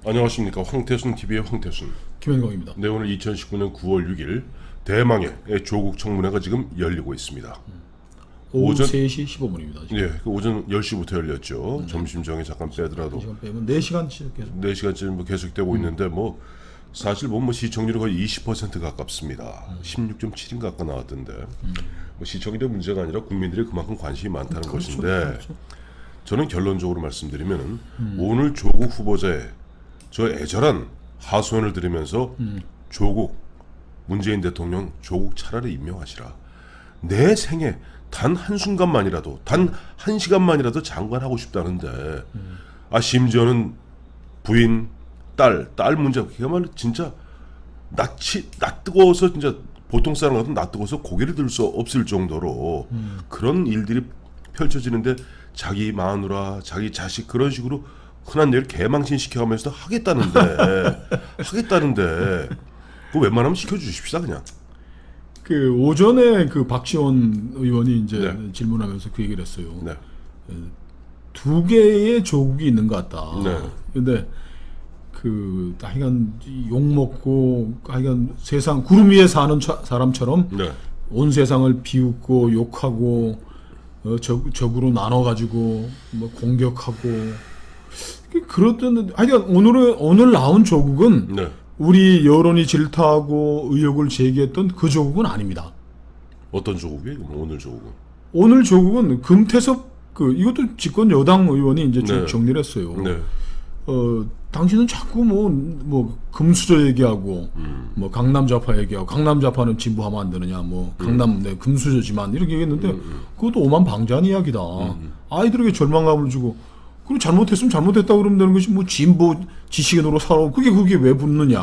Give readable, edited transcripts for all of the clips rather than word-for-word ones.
안녕하십니까. 황태순TV의 황태순. 김현광입니다. 네, 오늘 2019년 9월 6일 대망의 조국 청문회가 지금 열리고 있습니다. 오후 3시 15분입니다. 네, 그 오전 10시부터 열렸죠. 점심정에 잠깐 빼더라도 1시간 빼면 4시간씩 계속. 4시간쯤 계속되고 있는데 사실 시청률이 거의 20% 가깝습니다. 16.7인 가까이 나왔던데 시청률의 문제가 아니라 국민들이 그만큼 관심이 많다는 것인데 그렇죠. 저는 결론적으로 말씀드리면 오늘 조국 후보자의 저 애절한 하소연을 들으면서 조국 문재인 대통령 조국 차라리 임명하시라. 내 생에 단 한순간만이라도 단 1시간만이라도 장관하고 싶다는데 심지어는 부인 딸 문제 그야말로 진짜 낯 뜨거워서 진짜 보통 사람 같으면 낯 뜨거워서 고개를 들 수 없을 정도로 그런 일들이 펼쳐지는데 자기 마누라 자기 자식 그런 식으로 흔한 일 개망신 시켜가면서 하겠다는데 그거 웬만하면 시켜주십시다 그냥. 그 오전에 그 박지원 의원이 이제 네. 질문하면서 그 얘기를 했어요. 네. 2개의 조국이 있는 것 같다. 네. 근데 그 하여간 욕 먹고 하여간 세상 구름 위에 사는 사람처럼 네. 온 세상을 비웃고 욕하고 적으로 나눠가지고 뭐 공격하고 그렇던 하여간 오늘 나온 조국은 네. 우리 여론이 질타하고 의혹을 제기했던 그 조국은 아닙니다. 어떤 조국이에요? 오늘 조국은? 오늘 조국은 금태섭 이것도 집권 여당 의원이 이제 네. 정리를 했어요. 네. 당신은 자꾸 뭐 금수저 얘기하고 뭐 강남 좌파 얘기하고 강남 좌파는 진보하면 안 되느냐 뭐 강남 네, 금수저지만 이렇게 얘기했는데 그것도 오만방자한 이야기다. 아이들에게 절망감을 주고 그리고 잘못했으면 잘못했다 그러면 되는 것이 뭐 진보 지식인으로 살아 그게 왜 붙느냐.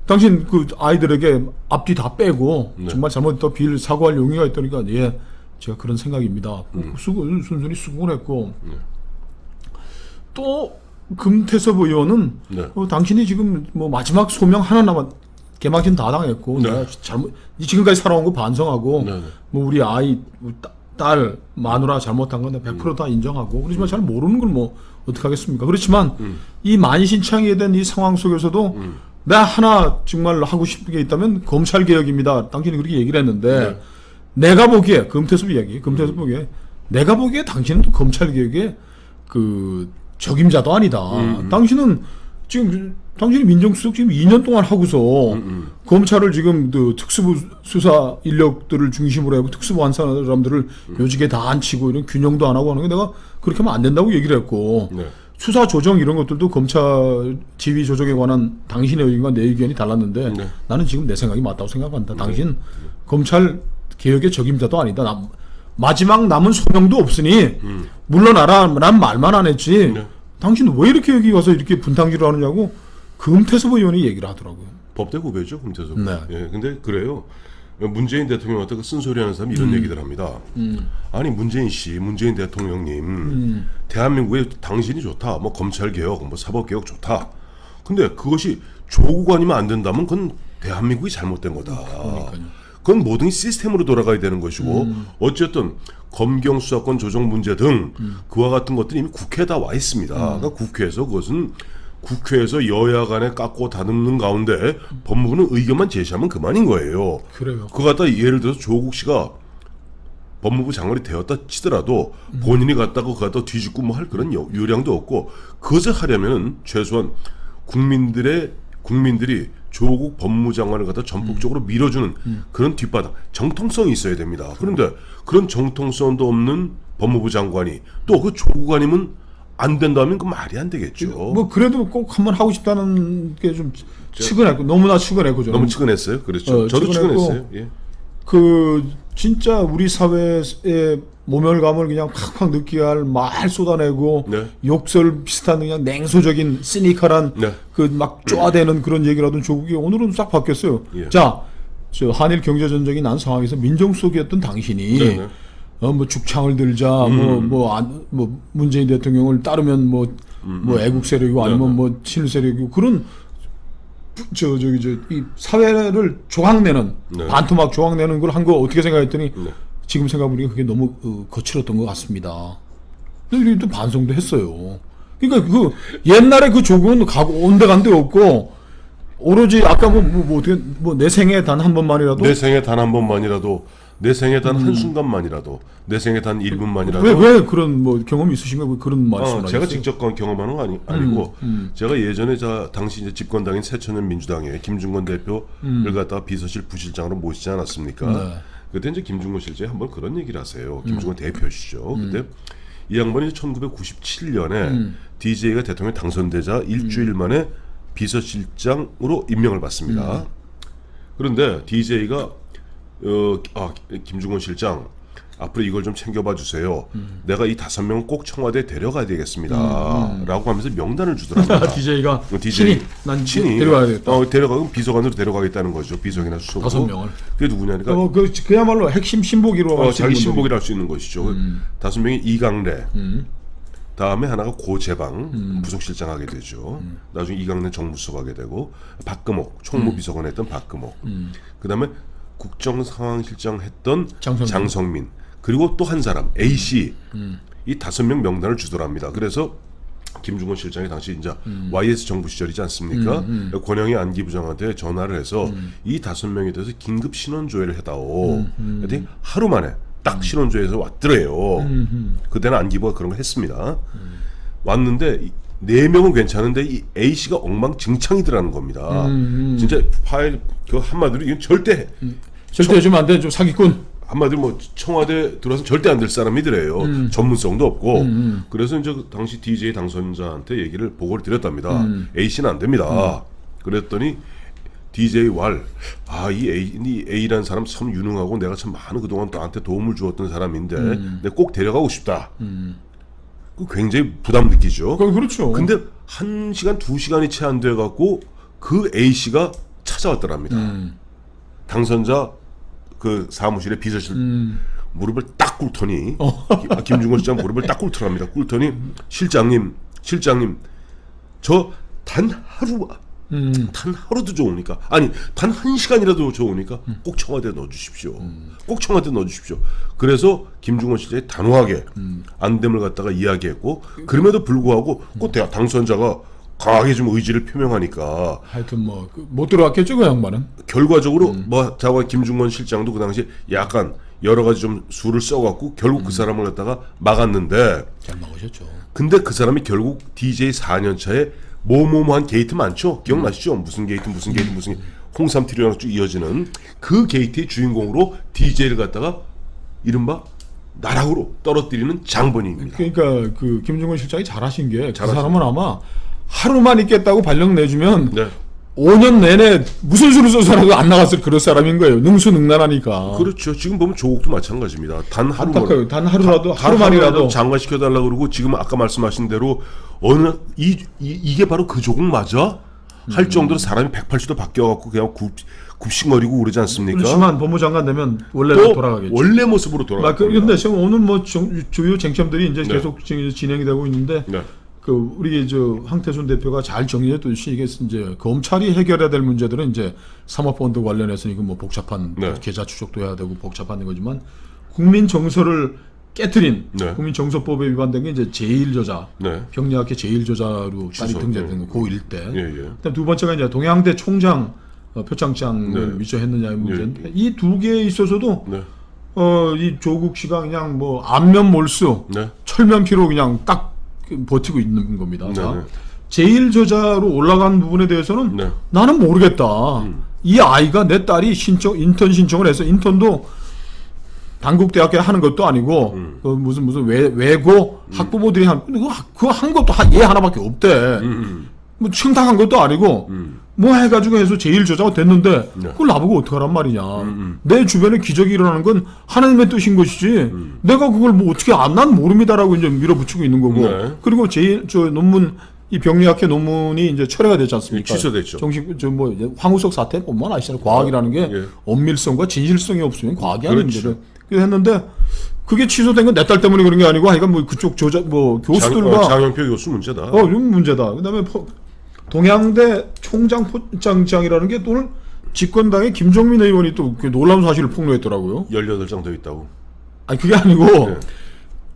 당신 그 아이들에게 앞뒤 다 빼고 네. 정말 잘못했다 빌 사과할 용의가 있다니까 예 제가 그런 생각입니다. 순순히 수긍을 했고 또 금태섭 의원은 네. 당신이 지금 뭐 마지막 소명 하나 남았 개망신 다 당했고 네. 내가 지금까지 살아온 거 반성하고 네. 뭐 우리 아이 딸 마누라 잘못한 건 100% 다 인정하고 그렇지만 잘 모르는 걸 뭐 어떻게 하겠습니까? 그렇지만 이 만신창이에 대한 이 상황 속에서도 내가 하나 정말 하고 싶은 게 있다면 검찰 개혁입니다. 당신이 그렇게 얘기를 했는데 내가 보기에 금태섭 보기에 내가 보기에 당신은 또 검찰 개혁의 그 적임자도 아니다. 당신은 지금 당신이 민정수석 지금 2년 동안 하고서 검찰을 지금 그 특수부 수사 인력들을 중심으로 하고 특수부 한 사람들을 요직에 다 앉히고 이런 균형도 안 하고 하는 게 내가 그렇게 하면 안 된다고 얘기를 했고 네. 수사 조정 이런 것들도 검찰 지휘 조정에 관한 당신의 의견과 내 의견이 달랐는데 네. 나는 지금 내 생각이 맞다고 생각한다. 당신 검찰 개혁의 적임자도 아니다. 마지막 남은 소명도 없으니 물러나라란 말만 안 했지. 네. 당신 왜 이렇게 여기 와서 이렇게 분탕질을 하느냐고 금태섭 의원이 얘기를 하더라고요. 법대 후배죠, 금태섭. 네. 예, 근데 그래요. 문재인 대통령한테 그 쓴소리하는 사람이 이런 얘기들 합니다. 아니 문재인 대통령님, 대한민국에 당신이 좋다. 뭐 검찰 개혁, 뭐 사법 개혁 좋다. 근데 그것이 조국 아니면 안 된다면 그건 대한민국이 잘못된 거다. 그건 모든 시스템으로 돌아가야 되는 것이고 어쨌든 검경 수사권 조정 문제 등 그와 같은 것들이 이미 국회에 다 와 있습니다. 그러니까 국회에서 여야 간에 깎고 다듬는 가운데 법무부는 의견만 제시하면 그만인 거예요. 그래요. 그거 갖다 예를 들어서 조국 씨가 법무부 장관이 되었다 치더라도 본인이 갖다가 그거 갖다 뒤집고 뭐 할 그런 요량도 없고 그것을 하려면 최소한 국민들이 조국 법무장관을 갖다 전폭적으로 밀어주는 그런 뒷바닥 정통성이 있어야 됩니다. 그런데 그런 정통성도 없는 법무부 장관이 또 그 조국 아니면 안 된다면 그 말이 안 되겠죠. 뭐 그래도 꼭 한번 하고 싶다는 게 좀 측은했고 너무나 측은했고 저는 너무 측은했어요. 그렇죠. 저도 측은했어요. 예. 그 진짜 우리 사회의 모멸감을 그냥 팍팍 느끼게 할 말 쏟아내고 네. 욕설 비슷한 그냥 냉소적인 시니컬한 네. 그 막 쪼아대는 그런 얘기를 하던 조국이 오늘은 싹 바뀌었어요. 예. 자, 저 한일 경제 전쟁이 난 상황에서 민정수석이었던 당신이 네, 네. 뭐 죽창을 들자 뭐 문재인 대통령을 따르면 뭐 애국 세력이고 아니면 뭐 친일 세력이고 그런 이 사회를 조각내는 네. 반토막 조각내는 걸 한 거 어떻게 생각했더니 네. 지금 생각해보니까 그게 너무 거칠었던 것 같습니다. 근데 우리 또 반성도 했어요. 그러니까 그 옛날에 그 조국은 가고 온데간데 없고 오로지 아까 내 생에 단 한 번만이라도 내 생에 단 한 번만이라도 내 생에 단 한 순간만이라도 내 생에 단 1분만이라도 왜 그런 뭐 경험이 있으신가 왜 그런 말씀을 제가 하셨어요? 직접 경험하는 건 아니고 제가 예전에 당시 이제 집권당인 새천년 민주당에 김중건 대표를 갖다가 비서실 부실장으로 모시지 않았습니까? 네. 그때 이제 김중건 실장이 한번 그런 얘기를 하세요. 김중건 대표시죠. 근데 이 양반이 1997년에 DJ가 대통령 당선되자 일주일 만에 비서실장으로 임명을 받습니다. 그런데 DJ가 김중건 실장 앞으로 이걸 좀 챙겨봐 주세요. 내가 이 5명은 꼭 청와대에 데려가야 되겠습니다. 라고 하면서 명단을 주더랍니다. DJ가 DJ 난 친히 데려가야 되겠다. 데려가면 비서관으로 데려가겠다는 거죠. 비서관이나 수석으로. 5명을. 그게 누구냐니까 그야말로 핵심 신복이로 할 수 자기 있는 신복이라 할 수 있는 것이죠. 5명이 이강래, 다음에 하나가 고재방 부속실장 하게 되죠. 나중에 이강래 정무수석 하게 되고 박금옥 총무비서관 했던 박금옥. 그다음에 국정상황실장 했던 장성민. 그리고 또 한 사람 A씨 이 5명 명단을 주더랍니다. 그래서 김중건 실장이 당시 이제 YS 정부 시절이지 않습니까? 권영희 안기부장한테 전화를 해서 이 5명에 대해서 긴급 신원조회를 해다오. 그랬더니 하루 만에 딱 신원조회에서 왔더래요. 그때는 안기부가 그런 거 했습니다. 왔는데 4명은 괜찮은데 이 A씨가 엉망진창이더라는 겁니다. 진짜 파일 그 한마디로 이건 절대 해주면 안 돼. 좀 사기꾼. 한마디로 뭐 청와대 들어와서 절대 안 될 사람이더래요. 전문성도 없고. 그래서 이제 그 당시 DJ 당선자한테 얘기를 보고를 드렸답니다. A씨는 안 됩니다. 그랬더니 DJ 왈, 이 A라는 사람 참 유능하고 내가 참 많은 그동안 나한테 도움을 주었던 사람인데 내가 꼭 데려가고 싶다. 굉장히 부담 느끼죠. 그렇죠. 근데 1시간, 2시간이 채 안 돼갖고 그 A씨가 찾아왔더랍니다. 당선자 그 사무실에 비서실 무릎을 딱 꿇더니 김중건 실장 무릎을 딱 꿇더랍니다. 꿇더니 실장님 저 단 하루도 좋으니까 단 1시간이라도 좋으니까 꼭 청와대에 넣어주십시오. 꼭 청와대에 넣어주십시오. 그래서 김중건 실장이 단호하게 안됨을 갖다가 이야기했고 그럼에도 불구하고 꼭 당선자가 강하게 좀 의지를 표명하니까 하여튼 못 들어갔겠죠 그 양반은. 결과적으로 자와 김중건 실장도 그 당시 약간 여러 가지 좀 수를 써갖고 결국 그 사람을 갖다가 막았는데 잘 막으셨죠. 근데 그 사람이 결국 DJ 4년 차에 뭐뭐뭐한 게이트 많죠? 기억나시죠? 무슨 게이트 홍삼 트리오랑 쭉 이어지는 그 게이트의 주인공으로 DJ를 갖다가 이른바 나락으로 떨어뜨리는 장본인입니다. 그러니까 그 김중건 실장이 잘하신 게 그 사람은 아마 하루만 있겠다고 발령 내주면 5년 내내 무슨 수를 써서라도 안 나갔을 그런 사람인 거예요. 능수능란하니까. 그렇죠. 지금 보면 조국도 마찬가지입니다. 단 하루라도 하루만이라도 장관시켜달라고 그러고 지금 아까 말씀하신 대로 이게 바로 그 조국 맞아? 할 정도로 사람이 180도 바뀌어갖고 그냥 굽신거리고 그러지 않습니까? 그렇지만 법무장관 되면 원래로 돌아가겠죠. 원래 모습으로 돌아가겠죠. 그런데 지금 오늘 주요 쟁점들이 이제 계속 진행이 되고 있는데 우리 황태순 대표가 잘 정리했듯이 이게 이제 검찰이 해결해야 될 문제들은 이제 사모펀드 관련해서 이거 복잡한 계좌 추적도 해야 되고 복잡한 거지만 국민 정서를 깨트린 국민 정서법에 위반된 게 이제 제1저자 병리학회 제1저자로 딸이 등재된 거 고1 때. 그다음 두 번째가 이제 동양대 총장 표창장을 위조했느냐의 문제인데 이 두 개에 있어서도 이 조국 씨가 그냥 안면 몰수 철면피로 그냥 딱 버티고 있는 겁니다. 자, 제1저자로 올라간 부분에 대해서는 나는 모르겠다. 이 아이가 내 딸이 인턴 신청을 해서 인턴도 단국대학교에 하는 것도 아니고 무슨 외고 학부모들이 그거 한 것도 얘 하나밖에 없대. 청탁한 것도 아니고 해가지고 해서 제1저자가 됐는데 그걸 나보고 어떡하란 말이냐. 내 주변에 기적이 일어나는 건 하나님의 뜻인 것이지 내가 그걸 어떻게 난 모릅니다라고 이제 밀어붙이고 있는 거고. 그리고 논문 이 병리학회 논문이 이제 철회가 되지 않습니까? 취소됐죠. 정식 황우석 사태 보면 아시잖아요. 과학이라는 게 엄밀성과 진실성이 없으면 과학이 아닙니다. 그래서 했는데 그게 취소된 건 내 딸 때문에 그런 게 아니고 하여간 그쪽 교수들과 장영표 교수 문제다. 이건 문제다. 그다음에 동양대 총장 포장장이라는 게 오늘 집권당의 김종민 의원이 또 놀라운 사실을 폭로했더라고요. 18장 더 있다고. 그게 아니고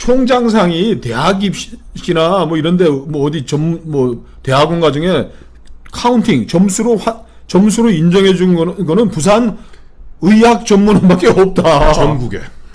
총장상이 대학 입시나 뭐 이런데 뭐 어디 뭐 대학원 과정에 카운팅 점수로 인정해 준 거는 부산 의학 전문원밖에 없다.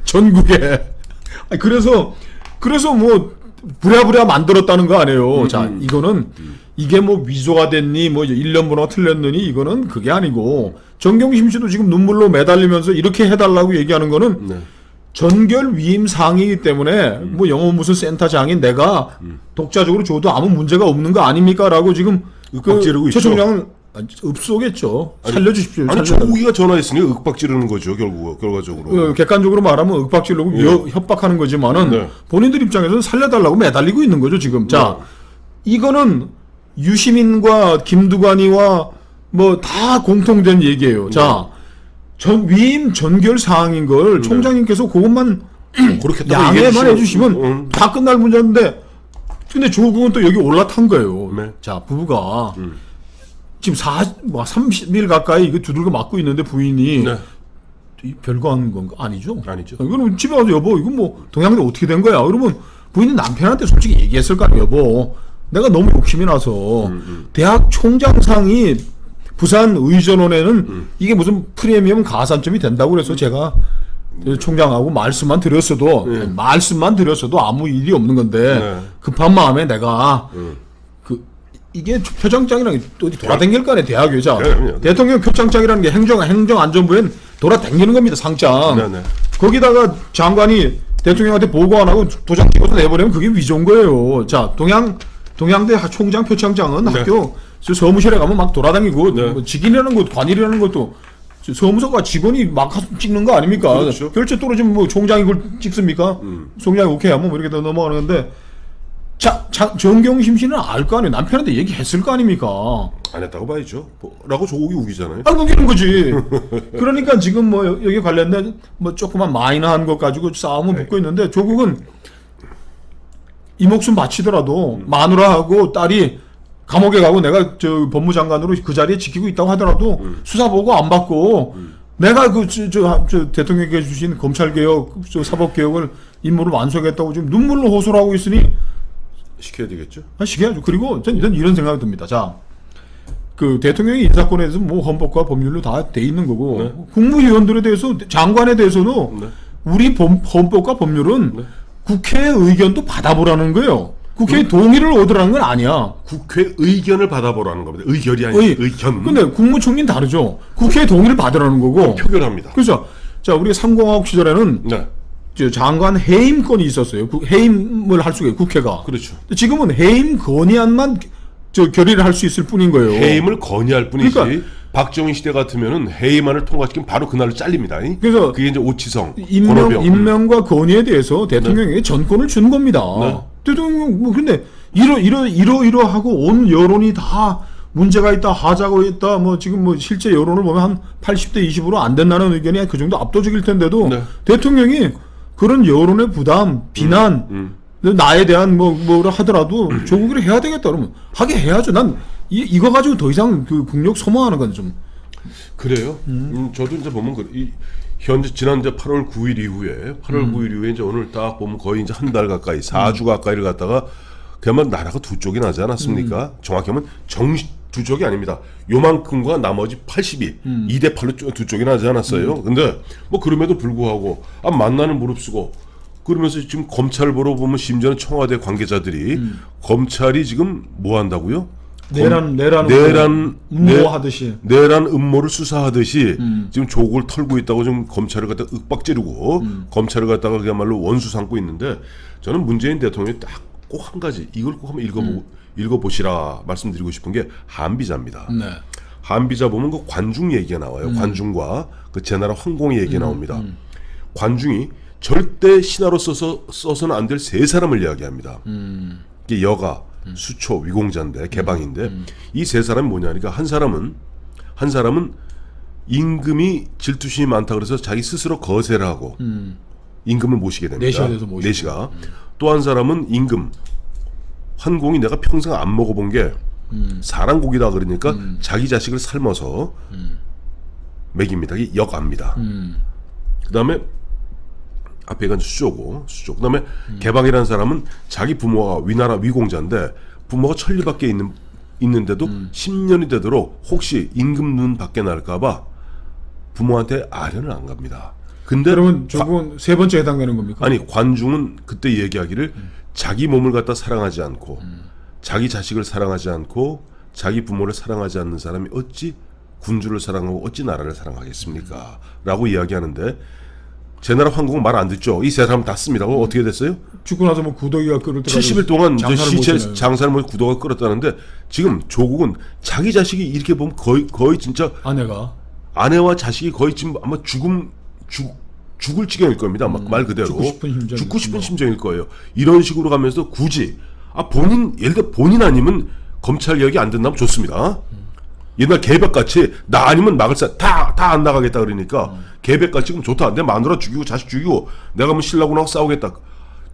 전국에. 아니, 그래서 뭐 부랴부랴 만들었다는 거 아니에요. 자, 이거는 이게 뭐 위조가 됐니 뭐 1년 번호가 틀렸느니 이거는 그게 아니고 정경심 씨도 지금 눈물로 매달리면서 이렇게 해달라고 얘기하는 거는 네. 전결 위임 사항이기 때문에 뭐 영어 무슨 센터장인 내가 독자적으로 줘도 아무 문제가 없는 거 아닙니까라고 지금 윽박지르고 최 있죠. 총장은 읍소겠죠. 살려주십시오. 아니 살려달라고. 조국이가 전화했으니 윽박 지르는 거죠 결과적으로. 객관적으로 말하면 윽박지르고 협박하는 거지만은 네. 본인들 입장에서는 살려달라고 매달리고 있는 거죠 지금. 자, 이거는 유시민과 김두관이와 뭐 다 공통된 얘기예요. 자, 위임 전결 사항인 걸 총장님께서 그것만 그렇게 양해만 해주시면 다 끝날 문제인데, 근데 조국은 또 여기 올라탄 거예요. 네. 자, 부부가 지금 30일 가까이 이거 두들겨 맞고 있는데 부인이 네. 이 별거 한 건가? 아니죠. 아니죠. 그러면 집에 가서 여보 이거 뭐 동양대 어떻게 된 거야? 그러면 부인이 남편한테 솔직히 얘기했을 거 아니에요. 여보 내가 너무 욕심이 나서 대학 총장상이 부산 의전원에는 이게 무슨 프리미엄 가산점이 된다고 그래서 제가 총장하고 말씀만 드렸어도 아무 일이 없는 건데 네. 급한 마음에 내가 이게 표창장이라는 게 어디 돌아다닐 거 아니에요, 대학 여자. 그럼요. 대통령 표창장이라는 게 행정안전부엔 돌아다니는 겁니다, 상장. 네네. 거기다가 장관이 대통령한테 보고 안 하고 도장 찍어서 내버리면 그게 위조인 거예요. 자, 동양대 총장 표창장은 네. 학교 서무실에 가면 막 돌아다니고 네. 뭐 직인이라는 것, 관일이라는 것도 서무서가 직원이 막 찍는 거 아닙니까? 그렇죠. 결제 떨어지면 뭐 총장이 그걸 찍습니까? 총장이 오케이 하면 뭐 이렇게 넘어가는 건데, 정경심 씨는 알 거 아니에요. 남편한테 얘기했을 거 아닙니까? 안 했다고 봐야죠. 라고 조국이 우기잖아요. 알고 계는 거지. 그러니까 지금 뭐 여기 관련된 뭐 조그만 마이너한 것 가지고 싸움을 붙고 있는데, 조국은 이 목숨 바치더라도 마누라하고 딸이 감옥에 가고 내가 저 법무장관으로 그 자리에 지키고 있다고 하더라도 수사 보고 안 받고 내가 저 대통령께 주신 검찰개혁, 사법개혁을 임무를 완수하겠다고 지금 눈물로 호소를 하고 있으니 시켜야 되겠죠. 시켜야죠. 그리고 저는 이런 생각이 듭니다. 자, 그 대통령이 인사권에 대해서 뭐 헌법과 법률로 다 돼 있는 거고, 네. 국무위원들에 대해서, 장관에 대해서도 네. 우리 헌법과 법률은 네. 국회의 의견도 받아보라는 거예요. 국회의 동의를 얻으라는 건 아니야. 국회 의견을 받아보라는 겁니다. 의결이 아니라 의견. 근데 국무총리는 다르죠. 국회의 동의를 받으라는 거고. 표결합니다. 그렇죠. 자, 우리 3공화국 시절에는 네. 저 장관 해임권이 있었어요. 해임을 할 수가 있어요, 국회가. 그렇죠. 지금은 해임 건의안만 결의를 할 수 있을 뿐인 거예요. 해임을 건의할 뿐이지. 그러니까 박정희 시대 같으면은 해임안을 통과시키면 바로 그날로 잘립니다. 그래서 그게 이제 오치성, 권오병. 임명과 건의에 대해서 대통령에게 전권을 준 겁니다. 네. 대통령 뭐 근데 이러하고 온 여론이 다 문제가 있다, 하자가 있다, 뭐 지금 뭐 실제 여론을 보면 한 80대 20으로 안 된다는 의견이 그 정도 압도적일 텐데도 네. 대통령이 그런 여론의 부담, 비난, 나에 대한 뭐라 하더라도 조국을 해야 되겠다 그러면 하게 해야죠. 난 이거 가지고 더 이상 그 국력 소모하는 건 좀 그래요. 저도 이제 보면 현재 지난 이제 8월 9일 이후에 이제 오늘 딱 보면 거의 이제 한 달 가까이 4주 가까이를 갖다가 그야말로 나라가 두 쪽이 나지 않았습니까? 정확히 하면 두 쪽이 아닙니다. 요만큼과 나머지 82, 2대 8로 두 쪽이 나지 않았어요. 근데 뭐 그럼에도 불구하고 만나는 무릅쓰고 그러면서 지금 검찰 보러 보면 심지어는 청와대 관계자들이 검찰이 지금 뭐 한다고요? 내란 음모하듯이 내란 음모를 수사하듯이 지금 조국을 털고 있다고 지금 검찰을 갖다가 윽박지르고 검찰을 갖다가 그야말로 원수 삼고 있는데, 저는 문재인 대통령이 딱 꼭 한 가지 이걸 꼭 한번 읽어보시라 말씀드리고 싶은 게 한비자입니다. 네. 한비자 보면 그 관중 얘기가 나와요. 관중과 그 제나라 황공의 얘기가 나옵니다. 관중이 절대 신하로 써서는 안 될 세 사람을 이야기합니다. 이게 여가, 수초, 위공자인데 개방인데 이 세 사람이 뭐냐니까 한 사람은 임금이 질투심이 많다 그래서 자기 스스로 거세를 하고 임금을 모시게 됩니다. 내시가 돼서 모시고. 내시가. 또 한 사람은 임금, 환공이 내가 평생 안 먹어본 게 사랑고기다 그러니까 자기 자식을 삶아서 먹입니다. 이게 역아입니다. 그다음에 앞에가 이제 수조고 수조. 그다음에 개방이라는 사람은 자기 부모가 위나라 위공자인데 부모가 천리밖에 있는데도 10년이 되도록 혹시 임금 눈 밖에 날까봐 부모한테 아련을 안 갑니다. 근데 그러면 조국은 세 번째 해당되는 겁니까? 아니 관중은 그때 얘기하기를 자기 몸을 갖다 사랑하지 않고 자기 자식을 사랑하지 않고 자기 부모를 사랑하지 않는 사람이 어찌 군주를 사랑하고 어찌 나라를 사랑하겠습니까? 라고 이야기하는데 제 나라 황국은 말 안 듣죠. 이 세 사람 다 씁니다. 어떻게 됐어요? 죽고 나서 뭐 구더기가 끓을 때 70일 동안 저 장사를 못 시체 지내요. 장사를 못 구도가 끌었다는데 지금 조국은 자기 자식이 이렇게 보면 거의 진짜 아내가 아내와 자식이 거의 지금 아마 죽을 지경일 겁니다. 말 그대로 죽고 싶은 심정일 죽고 싶은 심정일 거예요. 이런 식으로 가면서 굳이 예를 들어 본인 아니면 검찰 개혁이 안 된다면 좋습니다. 옛날 개벽같이 나 아니면 막을 다 안 나가겠다 그러니까 개벽같이 그럼 좋다. 내 마누라 죽이고 자식 죽이고 내가 뭐 신라군하고 싸우겠다.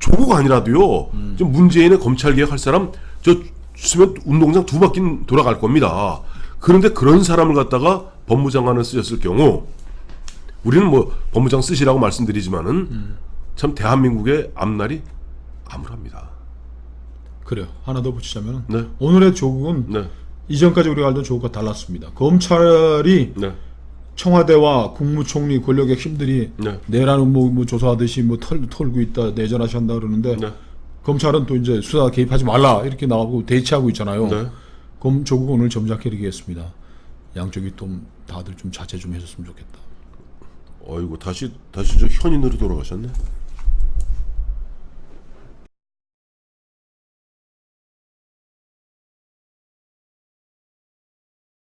조국 아니라도요. 지금 문재인의 검찰 개혁할 사람 저 수면 운동장 2바퀴는 돌아갈 겁니다. 그런데 그런 사람을 갖다가 법무장관을 쓰셨을 경우 우리는 뭐 법무장 쓰시라고 말씀드리지만은 참 대한민국의 앞날이 암울합니다. 그래요. 하나 더 붙이자면 네. 오늘의 조국은 네, 이전까지 우리가 알던 조국과 달랐습니다. 검찰이 네, 청와대와 국무총리 권력의 힘들이 네. 내란 음모 조사하듯이 뭐 털고 있다 내전하신다 그러는데 네. 검찰은 또 이제 수사 개입하지 말라 이렇게 나오고 대치하고 있잖아요. 네. 그럼 조국은 오늘 점잖게 얘기했습니다. 양쪽이 좀 다들 좀 자제 좀 해줬으면 좋겠다. 어이구 다시 저 현인으로 돌아가셨네.